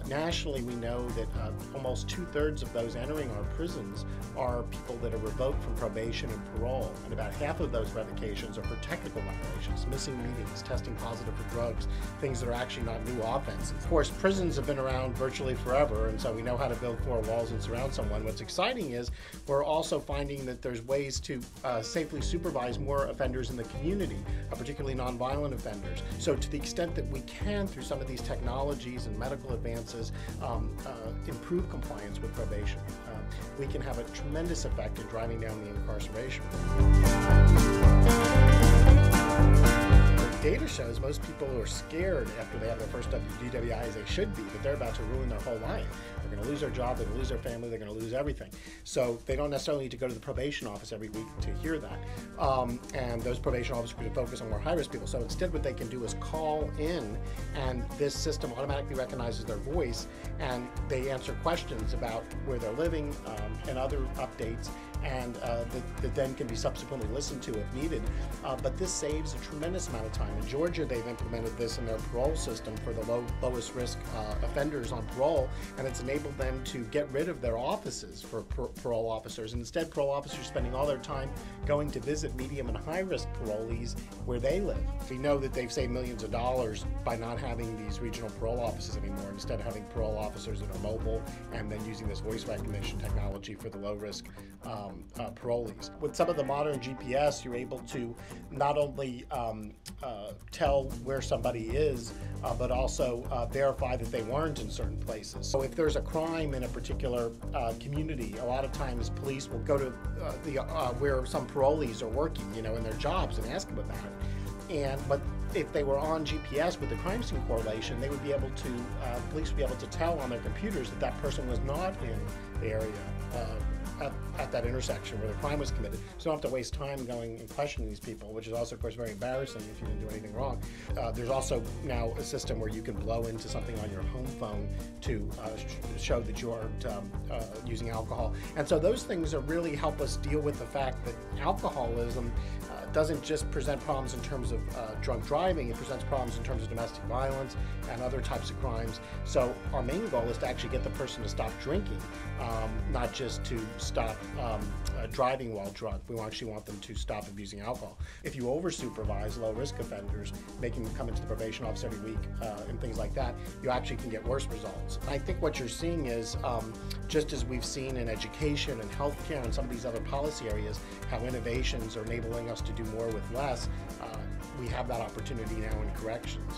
Nationally, we know that almost 2/3 of those entering our prisons are people that are revoked from probation and parole, and about half of those revocations are for technical violations, missing meetings, testing positive for drugs, things that are actually not new offenses. Of course, prisons have been around virtually forever, and so we know how to build 4 walls and surround someone. What's exciting is we're also finding that there's ways to safely supervise more offenders in the community, particularly nonviolent offenders. So to the extent that we can, through some of these technologies and medical advances, improve compliance with probation, we can have a tremendous effect in driving down the incarceration. Data shows most people who are scared after they have their first DWI, as they should be, that they're about to ruin their whole life. They're going to lose their job, they're going to lose their family, they're going to lose everything. So they don't necessarily need to go to the probation office every week to hear that. And those probation officers are going to focus on more high-risk people. So instead what they can do is call in, and this system automatically recognizes their voice, and they answer questions about where they're living and other updates, and that then can be subsequently listened to if needed. But this saves a tremendous amount of time. In Georgia, they've implemented this in their parole system for the lowest risk offenders on parole, and it's enabled them to get rid of their offices for parole officers. And instead, parole officers spending all their time going to visit medium and high risk parolees where they live. We know that they've saved millions of dollars by not having these regional parole offices anymore, instead having parole officers that are mobile and then using this voice recognition technology for the low risk parolees. With some of the modern GPS, you're able to not only tell where somebody is, but also verify that they weren't in certain places. So if there's a crime in a particular community, a lot of times police will go to where some parolees are working, in their jobs, and ask them about it. But if they were on GPS with the crime scene correlation, they would be able to, police would be able to tell on their computers that that person was not in the area at that intersection where the crime was committed. So you don't have to waste time going and questioning these people, which is also, of course, very embarrassing if you didn't do anything wrong. There's also now a system where you can blow into something on your home phone to show that you aren't using alcohol. And so those things really help us deal with the fact that alcoholism doesn't just present problems in terms of drunk driving, it presents problems in terms of domestic violence and other types of crimes. So our main goal is to actually get the person to stop drinking, not just to stop driving while drunk. We actually want them to stop abusing alcohol. If you over-supervise low-risk offenders, making them come into the probation office every week and things like that, you actually can get worse results. I think what you're seeing is, just as we've seen in education and healthcare and some of these other policy areas, how innovations are enabling us to do more with less, we have that opportunity now in corrections.